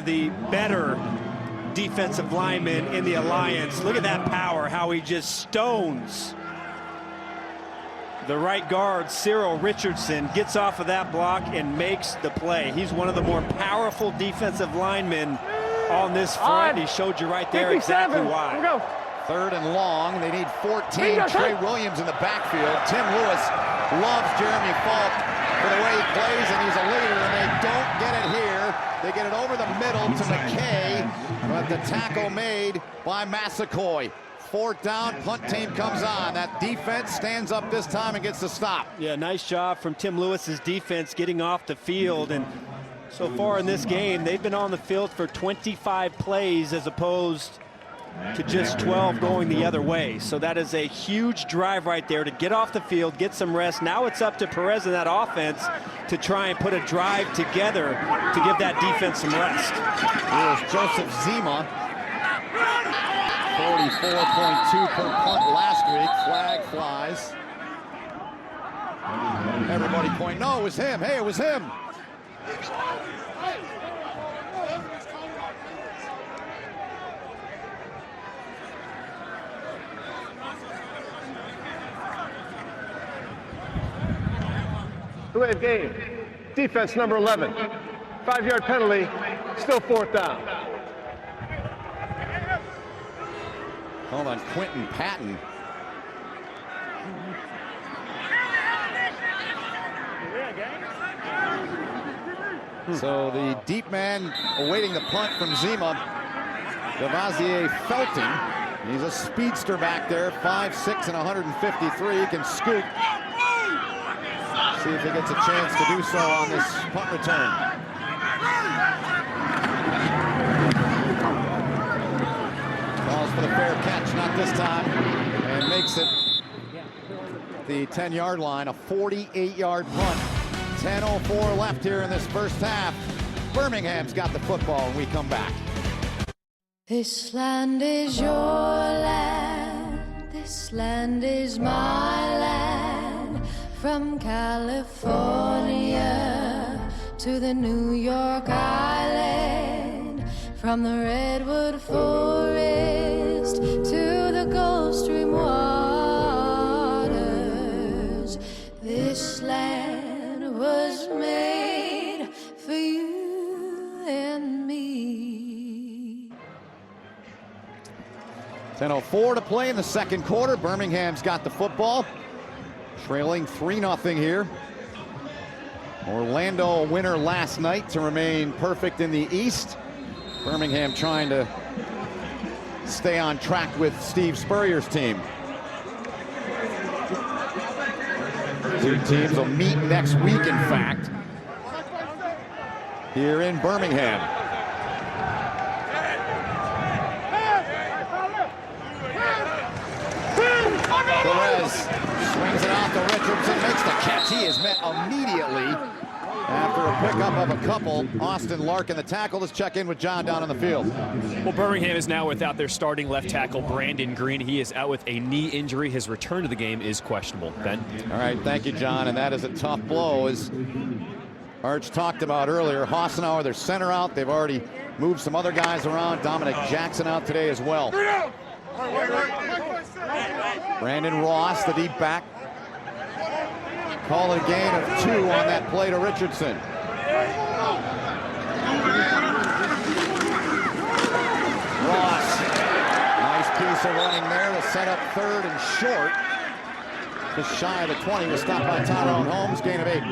The better defensive lineman in the alliance. Look at that power, how he just stones the right guard, Cyril Richardson, gets off of that block and makes the play. He's one of the more powerful defensive linemen on this front. He showed you right there exactly why. Go. Third and long. They need 14. Trey Williams in the backfield. Tim Lewis loves Jeremy Falk for the way he plays, and he's a leader, and they don't get it here. They get it over the middle to McKay, but the tackle made by Massaquoi. Fourth down, punt team comes on. That defense stands up this time and gets the stop. Yeah, nice job from Tim Lewis's defense getting off the field. And so far in this game, they've been on the field for 25 plays as opposed to just 12 going the other way. So that is a huge drive right there to get off the field, get some rest. Now it's up to Perez and that offense to try and put a drive together to give that defense some rest. Here's Joseph Zima. 44.2 per punt last week. Flag flies. Everybody point, no, it was him. Hey, it was him. Two-wave game. Defense number 11. 5-yard penalty. Still fourth down. Hold on, Quentin Patton. So the deep man awaiting the punt from Zima. Devasier Felton. He's a speedster back there, 5'6" and 153. He can scoop. See if he gets a chance to do so on this punt return. Calls for the fair catch, not this time, and makes it the 10-yard line, a 48-yard punt. 10:04 left here in this first half. Birmingham's got the football, and we come back. This land is your land, this land is my land. From California to the New York Island, from the Redwood Forest to the Gulf Stream waters, this land was made for you and me. 10:04 to play in the second quarter. Birmingham's got the football. Trailing 3-0 here. Orlando a winner last night to remain perfect in the East. Birmingham trying to stay on track with Steve Spurrier's team. Two teams will meet next week, in fact, here in Birmingham. Perez swings it out to Richardson, makes the catch. He is met immediately after a pickup of a couple. Austin Larkin, the tackle. Let's check in with John down on the field. Well, Birmingham is now without their starting left tackle, Brandon Green. He is out with a knee injury. His return to the game is questionable. Ben? All right, thank you, John. And that is a tough blow, as Arch talked about earlier. Hassenauer, their center out. They've already moved some other guys around. Dominic Jackson out today as well. Brandon Ross, the deep back. Call a gain of 2 on that play to Richardson. Ross, nice piece of running there to set up third and short. Just shy of the 20, was stopped by Tyrone Holmes, gain of 8.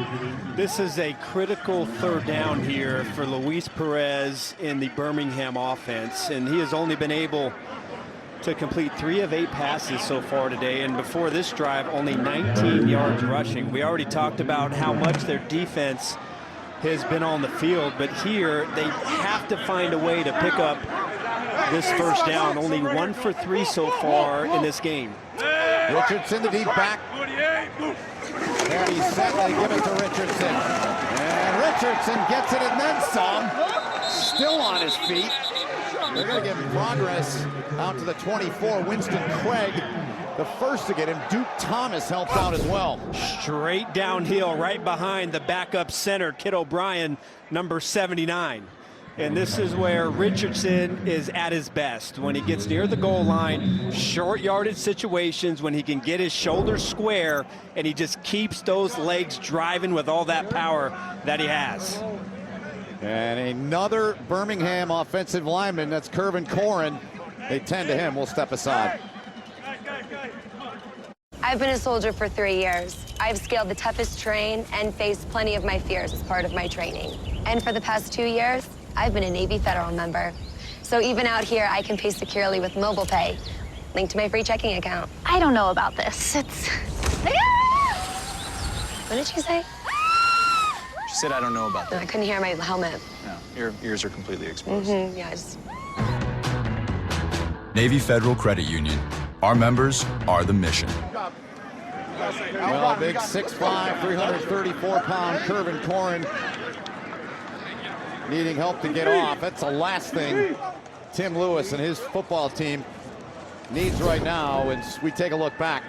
This is a critical third down here for Luis Perez in the Birmingham offense, and he has only been able to complete 3 of 8 passes so far today, and before this drive, only 19 yards rushing. We already talked about how much their defense has been on the field, but here they have to find a way to pick up this first down. Only 1 for 3 so far in this game. Richardson, the deep back. There he's set, they give it to Richardson. And Richardson gets it and then some. Still on his feet. They're going to give him progress out to the 24. Winston Craig, the first to get him. Duke Thomas helped out as well. Straight downhill right behind the backup center, Kid O'Brien, number 79. And this is where Richardson is at his best. When he gets near the goal line, short yardage situations, when he can get his shoulders square, and he just keeps those legs driving with all that power that he has. And another Birmingham offensive lineman, that's Kervin Corrin. They tend to him. We'll step aside. I've been a soldier for 3 years. I've scaled the toughest terrain and faced plenty of my fears as part of my training. And for the past 2 years, I've been a Navy Federal member. So even out here, I can pay securely with mobile pay, linked to my free checking account. I don't know about this. It's... What did she say? She said, I don't know about No, that. I couldn't hear my helmet. No, your ears are completely exposed. Yeah, I just... Navy Federal Credit Union. Our members are the mission. Well, big 6'5", 334-pound Kervin Corrin needing help to get off. That's the last thing Tim Lewis and his football team needs right now as we take a look back.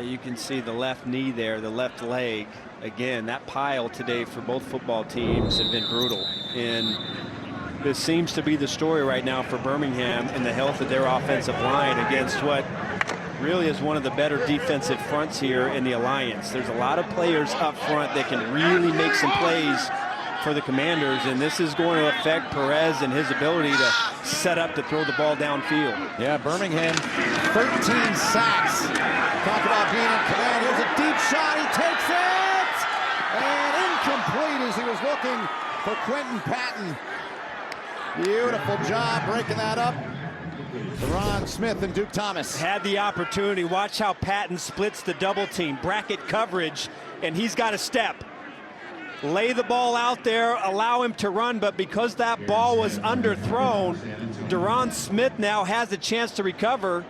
You can see the left knee there, the left leg. Again, that pile today for both football teams have been brutal. And this seems to be the story right now for Birmingham and the health of their offensive line against what really is one of the better defensive fronts here in the Alliance. There's a lot of players up front that can really make some plays for the Commanders, and this is going to affect Perez and his ability to set up to throw the ball downfield. Yeah, Birmingham, 13 sacks. Talk about being in command. Here's a deep shot. He takes it! And incomplete as he was looking for Quentin Patton. Beautiful job breaking that up. Ron Smith and Duke Thomas. Had the opportunity. Watch how Patton splits the double team, bracket coverage, and he's got a step. Lay the ball out there, allow him to run, but because that ball was underthrown, Deron Smith now has a chance to recover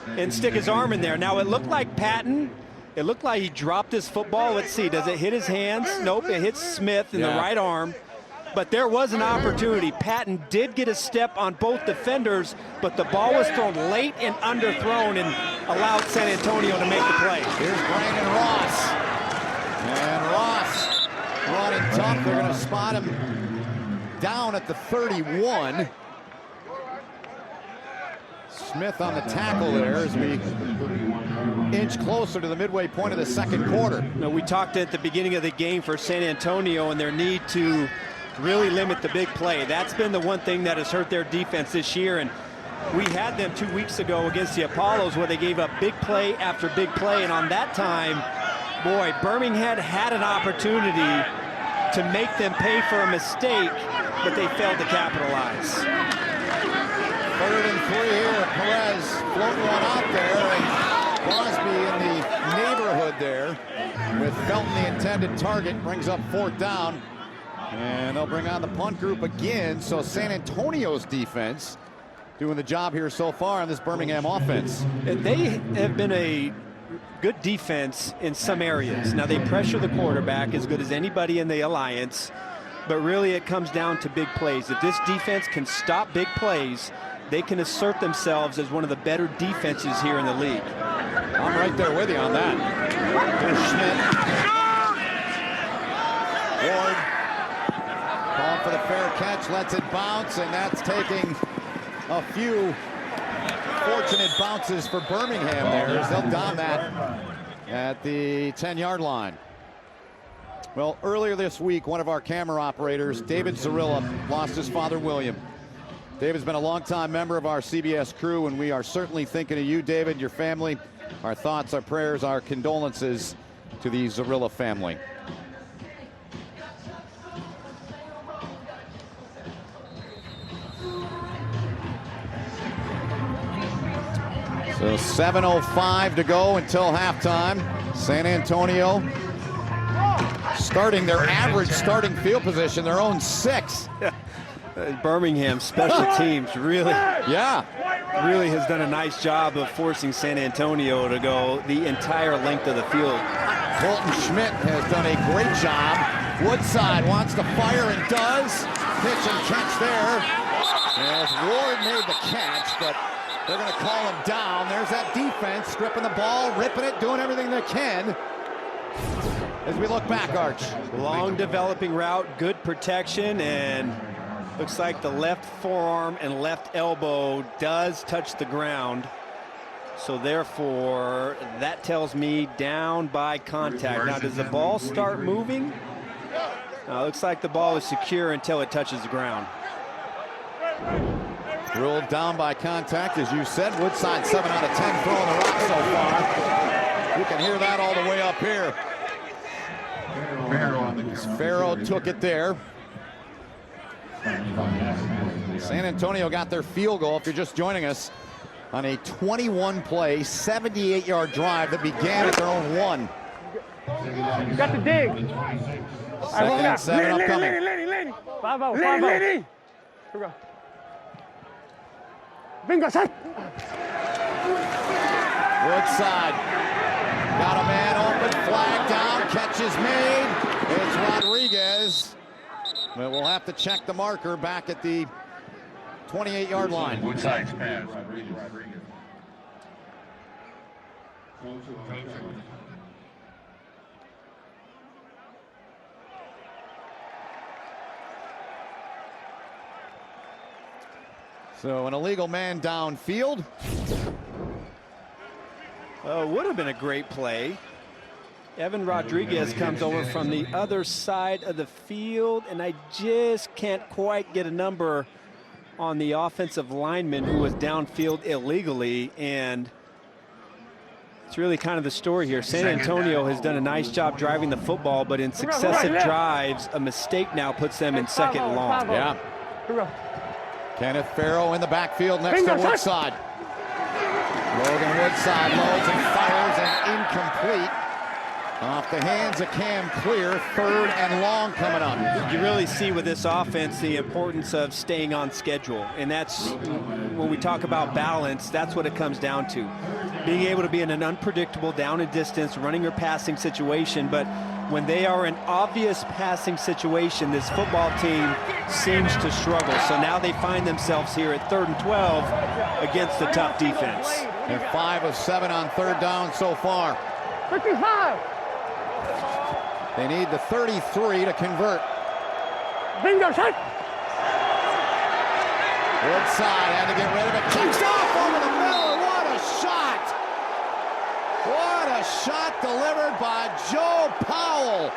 and stick his arm in there. Now, it looked like Patton, it looked like he dropped his football. Let's see, does it hit his hands? Nope, it hits Smith in the right arm. But there was an opportunity. Patton did get a step on both defenders, but the ball was thrown late and underthrown and allowed San Antonio to make the play. Here's Brandon Ross. And Ross running tough. They're going to spot him down at the 31. Smith on the tackle there as we inch closer to the midway point of the second quarter. Now, we talked at the beginning of the game for San Antonio and their need to really limit the big play. That's been the one thing that has hurt their defense this year, and we had them 2 weeks ago against the Apollos where they gave up big play after big play, and on that time, boy, Birmingham had an opportunity to make them pay for a mistake, but they failed to capitalize. 3rd and 3 here. Perez floating one out there, and Crosby in the neighborhood there with Felton, the intended target, brings up 4th down. And they'll bring on the punt group again. So San Antonio's defense doing the job here so far on this Birmingham offense. And they have been a good defense in some areas. Now, they pressure the quarterback as good as anybody in the Alliance, but really it comes down to big plays. If this defense can stop big plays, they can assert themselves as one of the better defenses here in the league. I'm right there with you on that. Here's Schmidt. Ward. Calling for the fair catch, lets it bounce, and that's taking a few fortunate bounces for Birmingham there as they'll down that at the 10-yard line. Well, earlier this week, one of our camera operators, David Zarilla, lost his father, William. David's been a longtime member of our CBS crew, and we are certainly thinking of you, David, your family. Our thoughts, our prayers, our condolences to the Zarilla family. So 7:05 to go until halftime. San Antonio starting their average starting field position, their own 6. Birmingham special teams really has done a nice job of forcing San Antonio to go the entire length of the field. Colton Schmidt has done a great job. Woodside wants to fire and does. Pitch and catch there. As Ward made the catch, but they're going to call him down. There's that defense stripping the ball, ripping it, doing everything they can. as we look back, Arch. Long developing route, good protection, and looks like the left forearm and left elbow does touch the ground. So therefore, that tells me down by contact. Now, does the ball start moving? Looks like the ball is secure until it touches the ground. Ruled down by contact, as you said. Woodside 7 out of 10 throwing the rock so far. You can hear that all the way up here. Farrow took it there. San Antonio got their field goal, if you're just joining us, on a 21-play, 78-yard drive that began at their own 1. You got the dig. 2nd and 7 upcoming. Lady. 5-0. Here we go. Bingo, set. Woodside got a man open, flag down, catch is made. It's Rodriguez. But we'll have to check the marker back at the 28-yard line. Woodside's pass. Rodriguez. So an illegal man downfield. Would have been a great play. Evan Rodriguez comes over from the other side of the field, and I just can't quite get a number on the offensive lineman who was downfield illegally, and it's really kind of the story here. San Antonio has done a nice job driving the football, but in successive drives, a mistake now puts them in 2nd and long. Yeah. Kenneth Farrow in the backfield next to Woodside. Logan Woodside loads and fires and incomplete. Off the hands of Cam Clear, 3rd and long coming up. You really see with this offense the importance of staying on schedule. And that's, when we talk about balance, that's what it comes down to. Being able to be in an unpredictable down and distance, running or passing situation. But when they are in obvious passing situation, this football team seems to struggle. So now they find themselves here at 3rd and 12 against the tough defense. And 5 of 7 on 3rd down so far. 55. They need the 33 to convert. Bingo, set. Woodside had to get rid of it. Kicks off over the middle. What a shot! What a shot delivered by Joe Powell.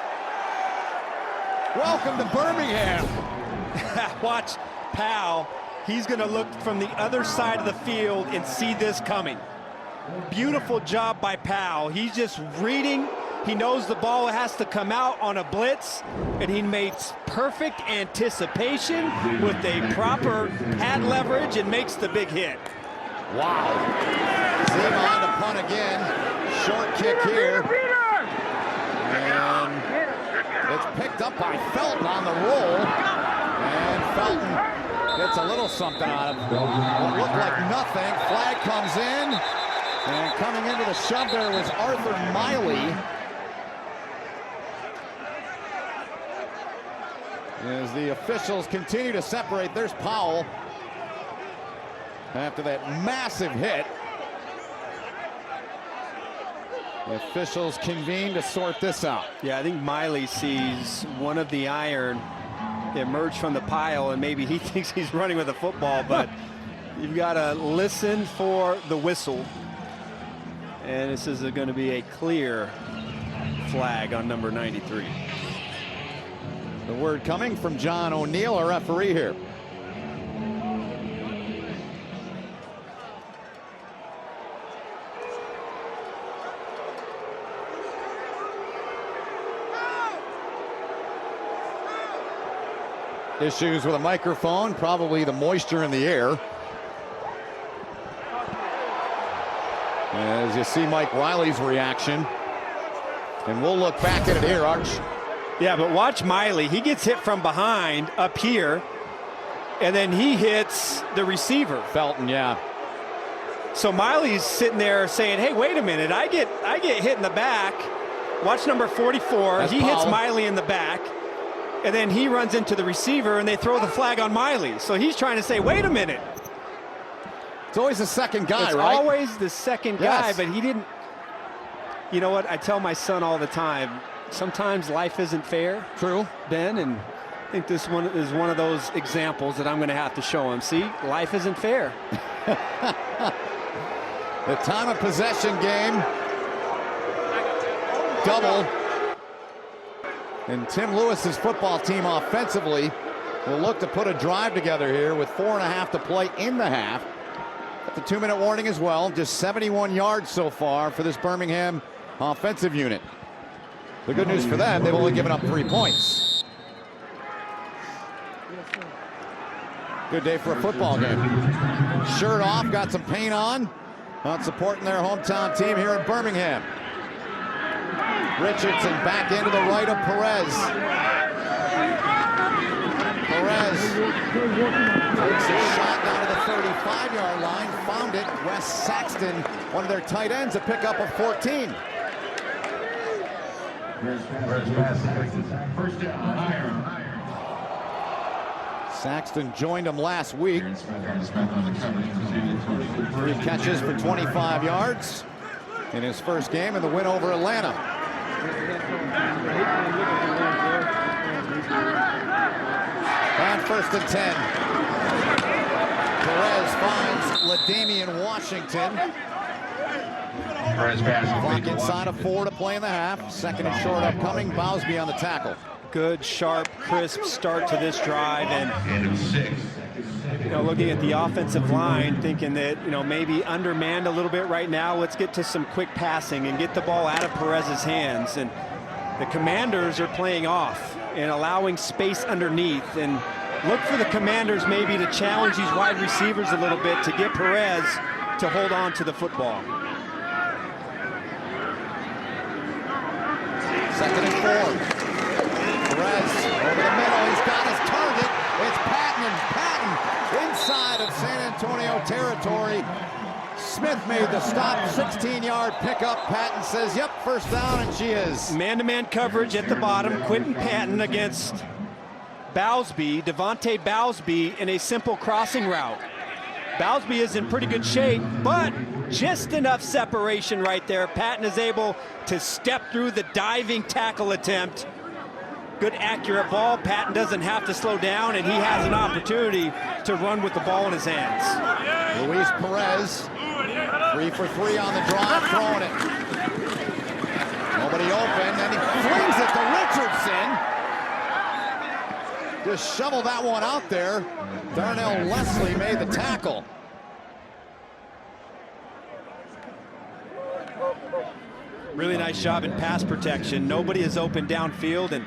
Welcome to Birmingham. Watch Powell. He's going to look from the other side of the field and see this coming. Beautiful job by Powell. He's just reading. He knows the ball has to come out on a blitz, and he makes perfect anticipation with a proper pad leverage and makes the big hit. Wow. Zeman to punt again. Short kick here. And it's picked up by Felton on the roll. And Felton gets a little something out of what looked like nothing. Flag comes in. And coming into the shove there was Arthur Miley. As the officials continue to separate, there's Powell. After that massive hit. The officials convene to sort this out. Yeah, I think Miley sees one of the iron emerge from the pile, and maybe he thinks he's running with a football, but you've got to listen for the whistle. And this is going to be a clear flag on number 93. The word coming from John O'Neill, our referee here. Issues with a microphone, probably the moisture in the air. As you see Mike Riley's reaction. And we'll look back at it here, Arch. Yeah, but watch Miley. He gets hit from behind up here, and then he hits the receiver. Felton, yeah. So Miley's sitting there saying, hey, wait a minute, I get hit in the back. Watch number 44. That's he Powell. hits Miley in the back, and then he runs into the receiver, and they throw the flag on Miley. So he's trying to say, wait a minute. It's always the second guy, it's right? always the second guy, but he didn't. You know what? I tell my son all the time, sometimes life isn't fair. True. Ben, and I think this one is one of those examples that I'm going to have to show him. See, life isn't fair. The time of possession game. Double. And Tim Lewis's football team offensively will look to put a drive together here with 4.5 to play in the half. At the 2-minute warning as well. Just 71 yards so far for this Birmingham offensive unit. The good news for them, they've only given up 3 points. Good day for a football game. Shirt off, got some paint on supporting their hometown team here in Birmingham. Richardson back into the right of Perez. Perez takes a shot down to the 35-yard line, found it. Wes Saxton, one of their tight ends, a pickup of 14. Saxton joined him last week. 3 catches for 25 yards in his first game in the win over Atlanta. And 1st and 10. Perez finds LaDamian Washington. Clock inside of 4 to play in the half. 2nd and short upcoming. Bowsby on the tackle. Good, sharp, crisp start to this drive, and looking at the offensive line, thinking that maybe undermanned a little bit right now. Let's get to some quick passing and get the ball out of Perez's hands. And the Commanders are playing off and allowing space underneath. And look for the Commanders maybe to challenge these wide receivers a little bit to get Perez to hold on to the football. 2nd and 4. Perez over the middle. He's got his target. It's Patton, and Patton inside of San Antonio territory. Smith made the stop. 16-yard pickup. Patton says, yep, 1st down, and she is. Man-to-man coverage at the bottom. Quentin Patton against Bowsby, Devontae Bowsby, in a simple crossing route. Bowsby is in pretty good shape, but just enough separation right there. Patton is able to step through the diving tackle attempt. Good accurate ball. Patton doesn't have to slow down, and he has an opportunity to run with the ball in his hands. Luis Perez, 3 for 3 on the drive, throwing it. Nobody open, and he flings it to Richardson. Just shovel that one out there. Darnell Leslie made the tackle. Really nice job in pass protection. Nobody is open downfield, and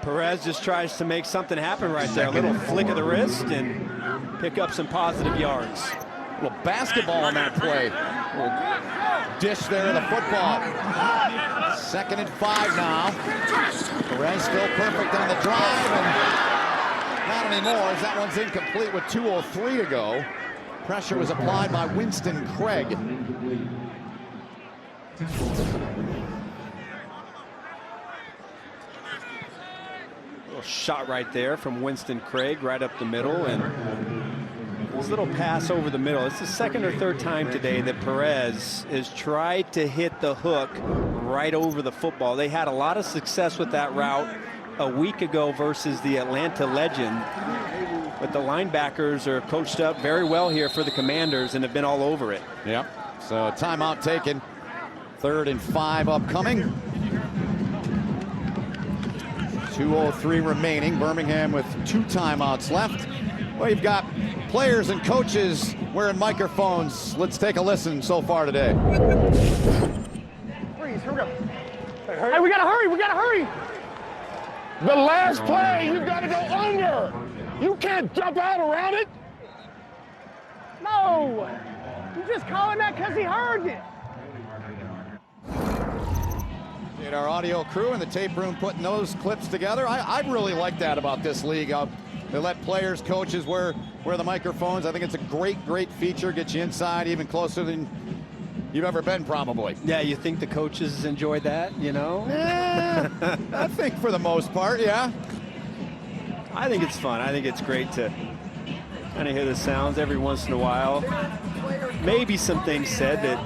Perez just tries to make something happen right there. A little flick of the wrist and pick up some positive yards. A little basketball on that play. A little dish there of the football. 2nd and 5 now. Perez still perfect on the drive, and not anymore as that one's incomplete with 2:03 to go. Pressure was applied by Winston Craig. Shot right there from Winston Craig right up the middle, and this little pass over the middle. It's the 2nd or 3rd time today that Perez has tried to hit the hook right over the football. They had a lot of success with that route a week ago versus the Atlanta Legend, but the linebackers are coached up very well here for the Commanders and have been all over it. Yep. So timeout taken. 3rd and 5 upcoming. 2:03 remaining. Birmingham with 2 timeouts left. Well, you've got players and coaches wearing microphones. Let's take a listen so far today. Freeze, here we go. Hey, we gotta hurry, we gotta hurry. The last play, you gotta go under. You can't jump out around it. No, you're just calling that because he heard it. And our audio crew in the tape room putting those clips together. I really like that about this league. They let players, coaches wear the microphones. I think it's a great feature. Get you inside even closer than you've ever been, probably. Yeah, you think the coaches enjoy that, Yeah, I think for the most part, yeah. I think it's fun. I think it's great to kind of hear the sounds every once in a while. Maybe some things said that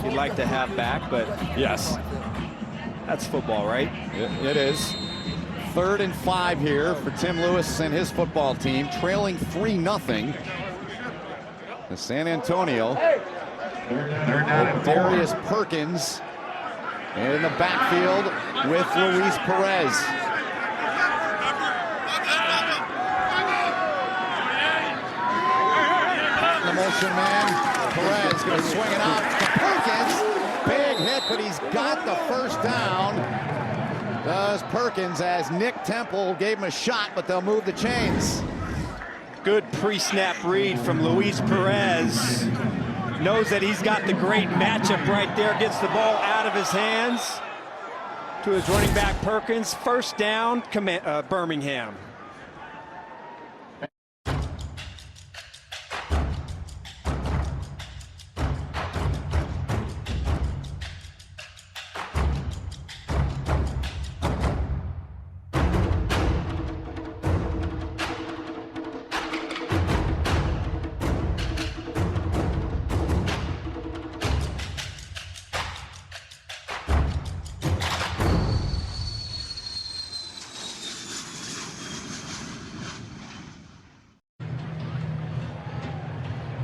you'd like to have back, but yes. That's football, right? It is. 3rd and 5 here for Tim Lewis and his football team, trailing 3-0. The San Antonio. Darius Perkins in the backfield with Luis Perez. The motion man, Perez going to swing it out to Perkins. Big hit, but he's got the first down. Does Perkins, as Nick Temple gave him a shot, but they'll move the chains. Good pre-snap read from Luis Perez. Knows that he's got the great matchup right there. Gets the ball out of his hands to his running back Perkins. First down, Birmingham.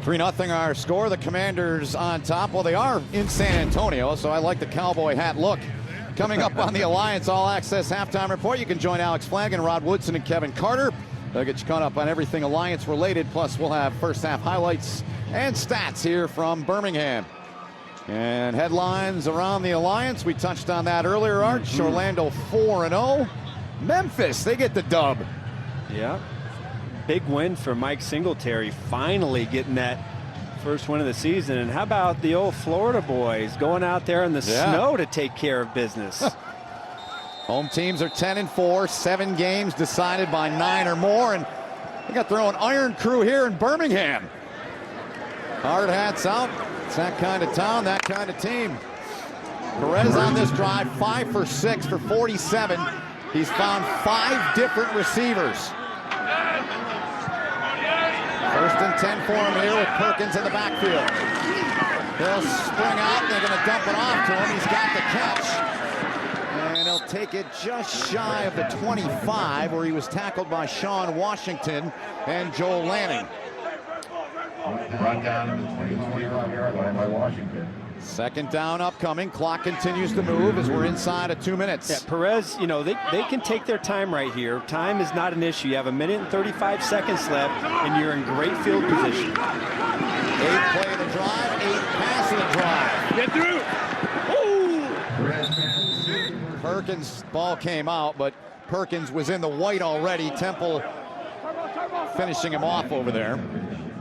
Three 0 our score. The Commanders on top. Well, they are in San Antonio, so I like the cowboy hat look. Coming up on the Alliance All Access Halftime Report, you can join Alex Flanagan, Rod Woodson, and Kevin Carter. They'll get you caught up on everything Alliance related. Plus, we'll have first half highlights and stats here from Birmingham. And headlines around the Alliance. We touched on that earlier, Arch. Orlando 4-0. Memphis, they get the dub. Yeah. Big win for Mike Singletary, finally getting that first win of the season. And how about the old Florida boys going out there in the snow to take care of business? Home teams are 10-4, 7 games decided by 9 or more, and they got their own Iron Crew here in Birmingham. Hard hats out. It's that kind of town, that kind of team. Perez on this drive, 5 for 6 for 47. He's found 5 different receivers. First and 10 for him here with Perkins in the backfield. He'll spring out. They're going to dump it off to him. He's got the catch. And he'll take it just shy of the 25, where he was tackled by Sean Washington and Joel Lanning. Brought down to the 25-yard line by Washington. Second down upcoming. Clock continues to move as we're inside of 2 minutes. Yeah, Perez, you know, they can take their time right here. Time is not an issue. You have 1 minute and 35 seconds left, and you're in great field position. 8 play of the drive, 8 pass of the drive. Get through! Perkins' ball came out, but Perkins was in the white already. Temple finishing him off over there.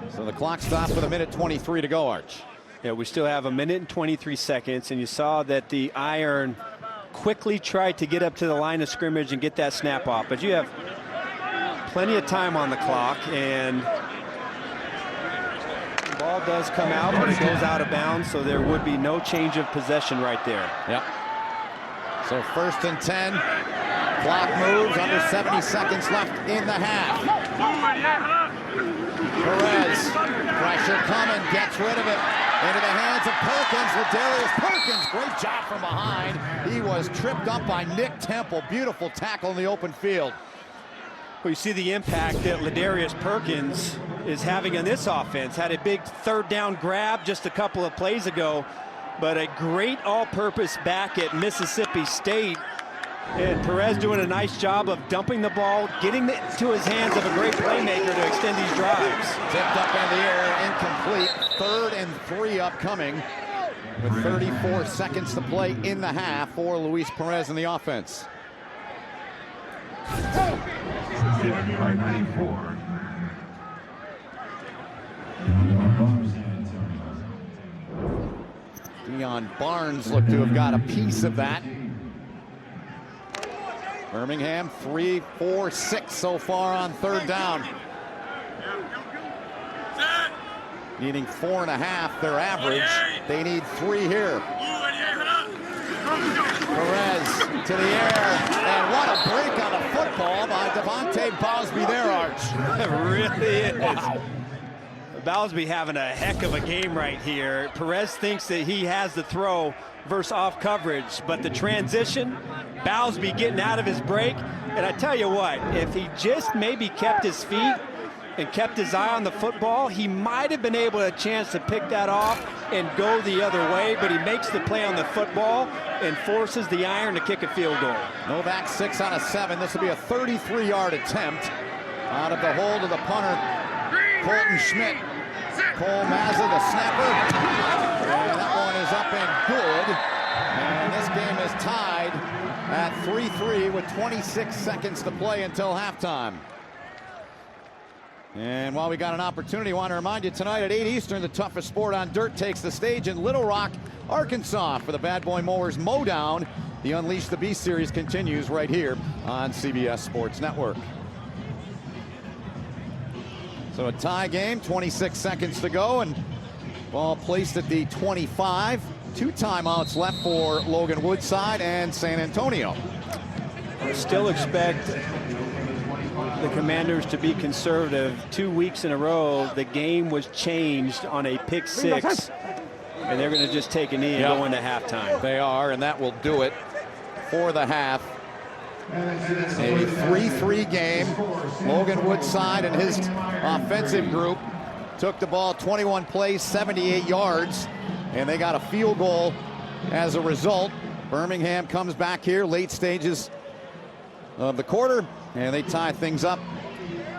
So the clock stops with 1 minute 23 to go, Arch. Yeah, we still have 1 minute and 23 seconds, and you saw that the Iron quickly tried to get up to the line of scrimmage and get that snap off. But you have plenty of time on the clock, and the ball does come out, but it goes out of bounds, so there would be no change of possession right there. Yep. So first and 10. Clock moves, under 70 seconds left in the half. Perez, pressure coming, gets rid of it. Into the hands of Perkins. Ladarius Perkins, great job from behind. He was tripped up by Nick Temple. Beautiful tackle in the open field. Well, you see the impact that Ladarius Perkins is having on this offense. Had a big third down grab just a couple of plays ago, but a great all-purpose back at Mississippi State. And Perez doing a nice job of dumping the ball, getting it to his hands of a great playmaker to extend these drives. Tipped up in the air, incomplete. 3rd and 3 upcoming with 34 seconds to play in the half for Luis Perez in the offense. By 94. Deion Barnes looked to have got a piece of that. Birmingham 3, 4, 6 so far on 3rd down. Needing 4.5, their average. They need 3 here. Perez to the air, and what a break on the football by Devontae Bosby there, Arch. It really is. Wow. Bowsby having a heck of a game right here. Perez thinks that he has the throw versus off coverage, but the transition, Bowsby getting out of his break. And I tell you what, if he just maybe kept his feet and kept his eye on the football, he might have been able to have a chance to pick that off and go the other way, but he makes the play on the football and forces the Iron to kick a field goal. Novak 6 out of 7. This will be a 33-yard attempt out of the hold of the punter, Colton Schmidt. Cole Mazza, the snapper, and that one is up and good. And this game is tied at 3-3 with 26 seconds to play until halftime. And while we got an opportunity, I want to remind you tonight at 8 Eastern, the toughest sport on dirt takes the stage in Little Rock, Arkansas for the Bad Boy Mowers Mowdown. The Unleash the Beast series continues right here on CBS Sports Network. So a tie game, 26 seconds to go, and ball placed at the 25. 2 timeouts left for Logan Woodside and San Antonio. I still expect the Commanders to be conservative. 2 weeks in a row, the game was changed on a pick 6, and they're going to just take a knee and go into halftime. They are, and that will do it for the half. A 3-3 game. Logan Woodside and his offensive group took the ball 21 plays, 78 yards, and they got a field goal as a result. Birmingham comes back here late stages of the quarter, and they tie things up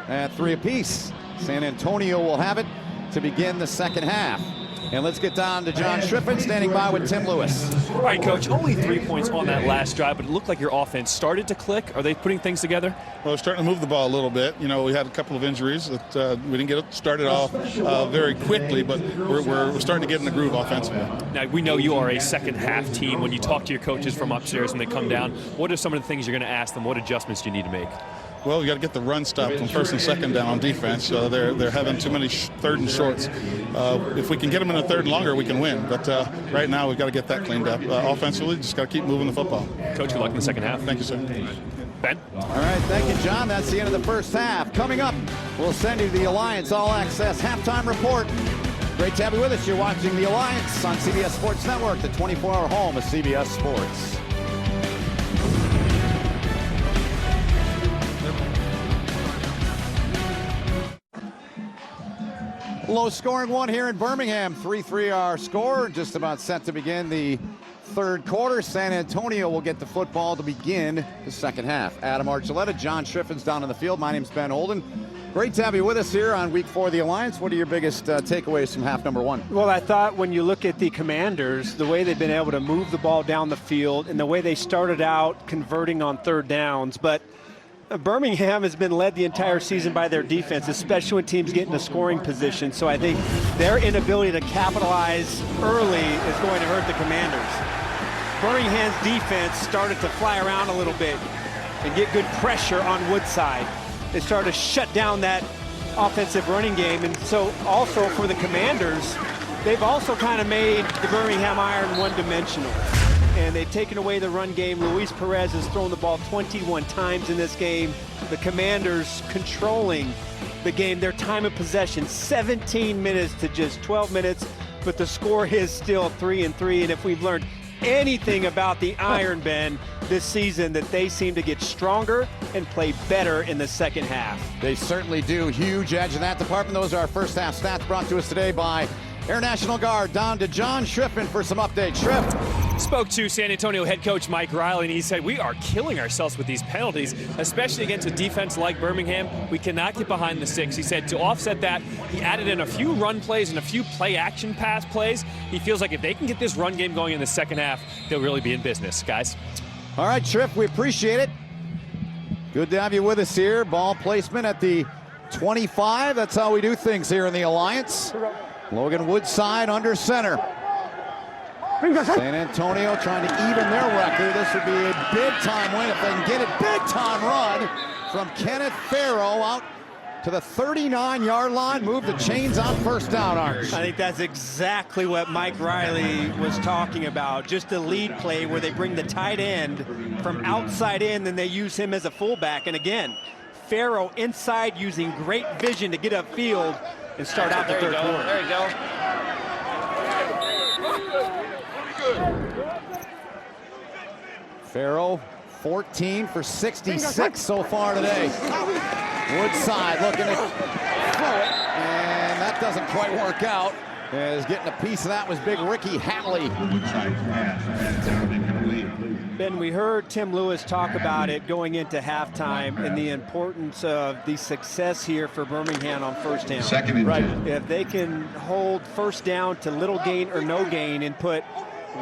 at 3 apiece. San Antonio will have it to begin the second half. And let's get down to John Shriffen standing by with Tim Lewis. All right, Coach, only 3 points on that last drive, but it looked like your offense started to click. Are they putting things together? Well, we're starting to move the ball a little bit. You know, we had a couple of injuries that we didn't get it started off very quickly, but we're starting to get in the groove offensively. Now, we know you are a second half team. When you talk to your coaches from upstairs when they come down, what are some of the things you're going to ask them? What adjustments do you need to make? Well, we got to get the run stopped on first and second down on defense. They're having too many third and shorts. If we can get them in a third and longer, we can win. But right now, we've got to get that cleaned up. Offensively, just got to keep moving the football. Coach, good luck in the second half. Thank you, sir. Ben? All right, thank you, John. That's the end of the first half. Coming up, we'll send you the Alliance All Access halftime report. Great to have you with us. You're watching the Alliance on CBS Sports Network, the 24-hour home of CBS Sports. Low-scoring one here in Birmingham. 3-3 our score. Just about set to begin the third quarter. San Antonio will get the football to begin the second half. Adam Archuleta, John Shriffen's down on the field. My name's Ben Holden. Great to have you with us here on week 4 of the Alliance. What are your biggest takeaways from half number 1? Well, I thought when you look at the Commanders, the way they've been able to move the ball down the field and the way they started out converting on third downs, but Birmingham has been led the entire season by their defense, especially when teams get into scoring position. So I think their inability to capitalize early is going to hurt the Commanders. Birmingham's defense started to fly around a little bit and get good pressure on Woodside. They started to shut down that offensive running game. And so also for the Commanders, they've also kind of made the Birmingham Iron one-dimensional. And they've taken away the run game. Luis Perez has thrown the ball 21 times in this game. The Commanders controlling the game. Their time of possession, 17 minutes to just 12 minutes. But the score is still 3-3. And if we've learned anything about the Iron, Ben, this season, that they seem to get stronger and play better in the second half. They certainly do. Huge edge in that department. Those are our first half stats brought to us today by Air National Guard. Down to John Shriffen for some updates. Shriff. Spoke to San Antonio head coach Mike Riley, and he said, we are killing ourselves with these penalties, especially against a defense like Birmingham. We cannot get behind the 6. He said to offset that, he added in a few run plays and a few play-action pass plays. He feels like if they can get this run game going in the second half, they'll really be in business, guys. All right, Shriff, we appreciate it. Good to have you with us here. Ball placement at the 25. That's how we do things here in the Alliance. Logan Woodside under center. San Antonio trying to even their record. This would be a big-time win if they can get it. Big-time run from Kenneth Farrow out to the 39-yard line. Move the chains on first down, Arch. I think that's exactly what Mike Riley was talking about. Just a lead play where they bring the tight end from outside in, then they use him as a fullback. And again, Farrow inside using great vision to get upfield. and start out the third quarter. There you go. Farrell, 14 for 66 so far today. Woodside looking to throw it, and that doesn't quite work out. As getting a piece of that was big Ricky Hatley. Ben, we heard Tim Lewis talk about it going into halftime and the importance of the success here for Birmingham on first down. Right. If they can hold first down to little gain or no gain and put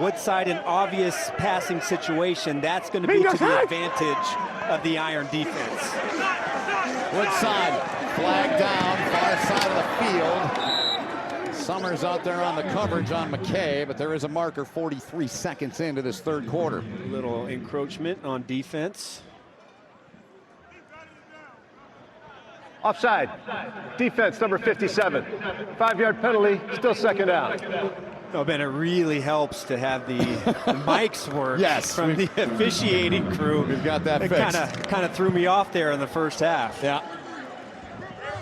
Woodside in obvious passing situation, that's going to be to the advantage of the Iron defense. Woodside, flag down, far side of the field. Summers out there on the coverage on McKay, but there is a marker 43 seconds into this third quarter. A little encroachment on defense. Offside. Defense, number 57. 5-yard penalty, still second down. No, Ben, it really helps to have the mics work from the officiating crew. We've got that fixed. It kind of threw me off there in the first half. Yeah.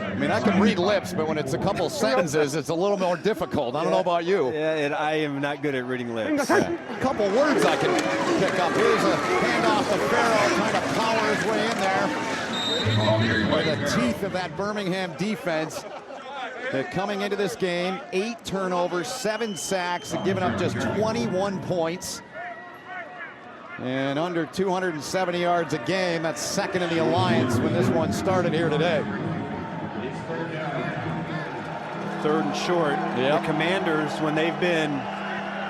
I mean, I can read lips, but when it's a couple sentences, it's a little more difficult. I don't know about you. Yeah, and I am not good at reading lips. Yeah. A couple words I can pick up. Here's a handoff to Farrell, trying to power his way in there. By the teeth of that Birmingham defense. Coming into this game, 8 turnovers, 7 sacks, and giving up just 21 points. And under 270 yards a game. That's second in the Alliance when this one started here today. Third and short. The Commanders, when they've been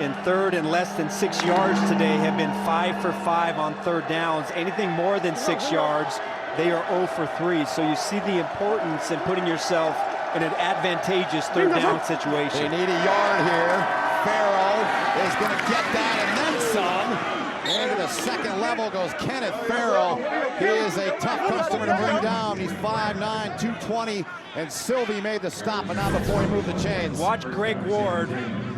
in third and less than 6 yards today, have been 5 for 5 on third downs. Anything more than 6 yards, they are 0 for 3. So you see the importance in putting yourself in an advantageous third down situation. They need a yard here. Farrell is going to get that and then some. Into the second level goes Kenneth Farrell. He is a tough customer to bring down. He's 5'9", 220, and Sylvie made the stop, but not before he moved the chains. Watch Greg Ward,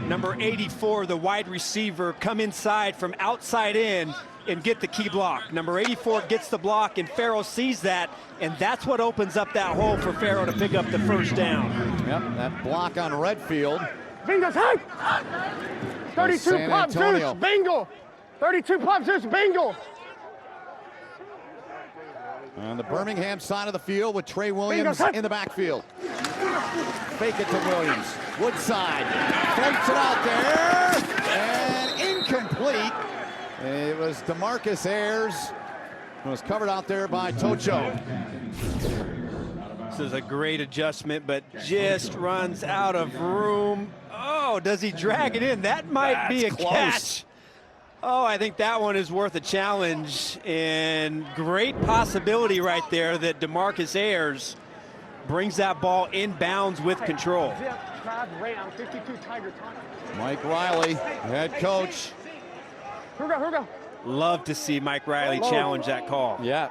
number 84, the wide receiver, come inside from outside in and get the key block. Number 84 gets the block, and Farrell sees that, and that's what opens up that hole for Farrell to pick up the first down. Yep, that block on Redfield. Bingo's high. 32 pop juice, bingo. 32 pop juice, bingo. On the Birmingham side of the field with Trey Williams in the backfield. Fake it to Williams. Woodside floats it out there, and incomplete. It was DeMarcus Ayers. It was covered out there by Tocho. This is a great adjustment, but just runs out of room. Oh, does he drag it in? That might be a catch. Oh, I think that one is worth a challenge, and great possibility right there that DeMarcus Ayers brings that ball inbounds with control. Mike Riley, head coach. Love to see Mike Riley challenge that call. Yeah.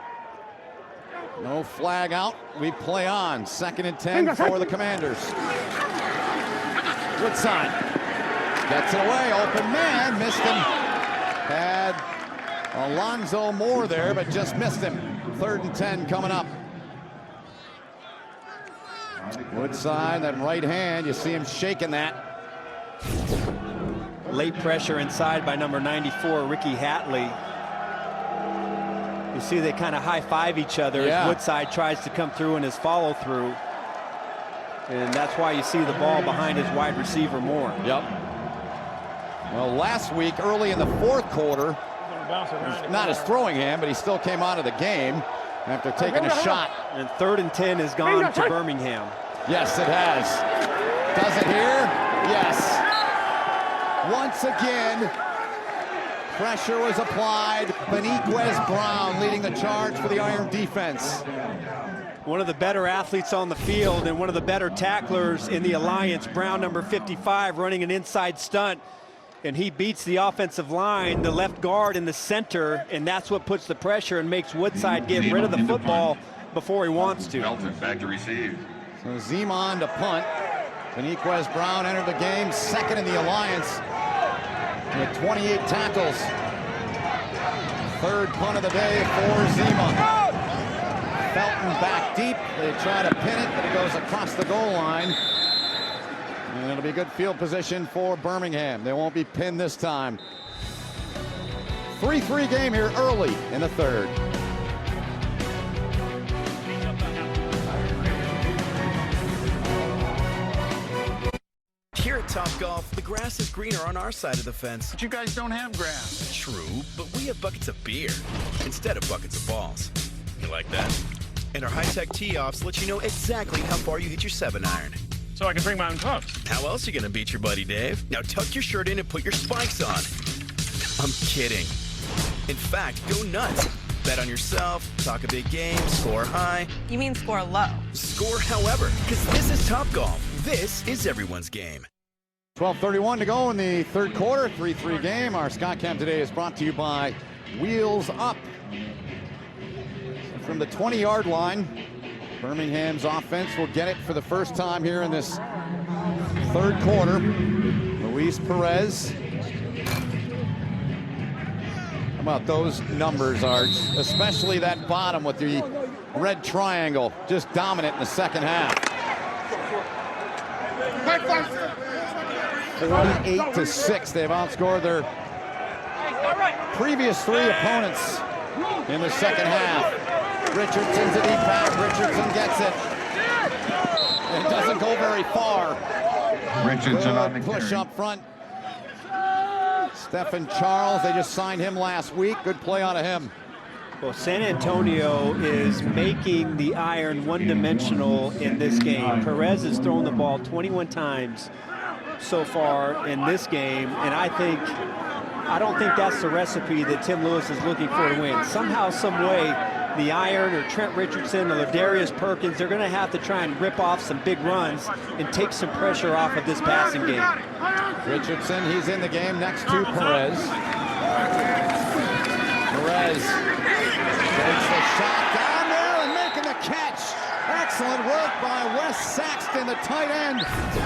No flag out. We play on. 2nd and 10 for the Commanders. Woodside gets it away. Open man. Missed him. Had Alonzo Moore there, but just missed him. 3rd and 10 coming up. Woodside, that right hand, you see him shaking that. Late pressure inside by number 94, Ricky Hatley. You see they kind of high-five each other as Woodside tries to come through in his follow-through. And that's why you see the ball behind his wide receiver Moore. Yep. Well, last week, early in the 4th quarter, not his throwing hand, but he still came out of the game after taking a shot. And 3rd and 10 has gone to Birmingham. Yes, it has. Does it here? Yes. Once again, pressure was applied. Beniquez Brown leading the charge for the Iron defense. One of the better athletes on the field and one of the better tacklers in the Alliance. Brown, number 55, running an inside stunt. And he beats the offensive line, the left guard in the center, and that's what puts the pressure and makes Woodside get rid of the football before he wants to. Back to receive. So Zeman to punt. Beniquez Brown entered the game 2nd in the Alliance with 28 tackles. 3rd punt of the day for Zeman. Felton back deep. They try to pin it, but it goes across the goal line. And it'll be good field position for Birmingham. They won't be pinned this time. 3-3 game here early in the third. Here at Topgolf, the grass is greener on our side of the fence. But you guys don't have grass. True, but we have buckets of beer instead of buckets of balls. You like that? And our high-tech tee-offs let you know exactly how far you hit your 7-iron. So I can bring my own clubs. How else are you gonna beat your buddy Dave? Now tuck your shirt in and put your spikes on. I'm kidding. In fact, go nuts. Bet on yourself, talk a big game, score high. You mean score low? Score however, because this is Topgolf. This is everyone's game. 12:31 to go in the third quarter. 3-3 game. Our Scott Cam today is brought to you by Wheels Up. From the 20-yard line, Birmingham's offense will get it for the first time here in this third quarter. Luis Perez. How about those numbers, Art? Especially that bottom with the red triangle, just dominant in the second half. 48-6. They've outscored their previous three opponents in the second half. Richardson's a deep pass. Richardson gets it. It doesn't go very far. Richardson on the push up front. Stephen Charles, they just signed him last week. Good play out of him. Well, San Antonio is making the iron one-dimensional in this game. Perez has thrown the ball 21 times so far in this game, and I don't think that's the recipe that Tim Lewis is looking for to win. Somehow, some way, the iron or Trent Richardson or Ladarius Perkins, they're going to have to try and rip off some big runs and take some pressure off of this passing game. Richardson, he's in the game next to Perez. Perez takes the shot down there and making the catch. Excellent work by Wes Saxton, the tight end.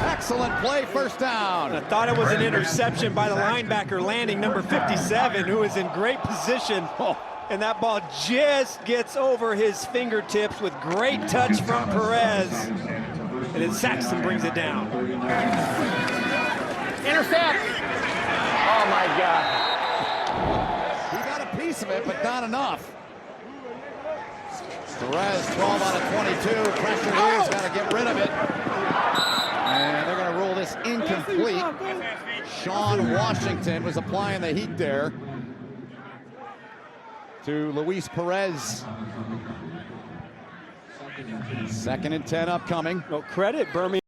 Excellent play, first down. I thought it was an interception by the linebacker landing, number 57, who is in great position. And that ball just gets over his fingertips with great touch from Perez. And then Saxton brings it down. Intercept. Oh, my God. He got a piece of it, but not enough. Perez, 12 out of 22. Pressure here, he's got to get rid of it. And they're going to rule this incomplete. Sean Washington was applying the heat there to Luis Perez. 2nd and 10 upcoming. Well, credit Birmingham.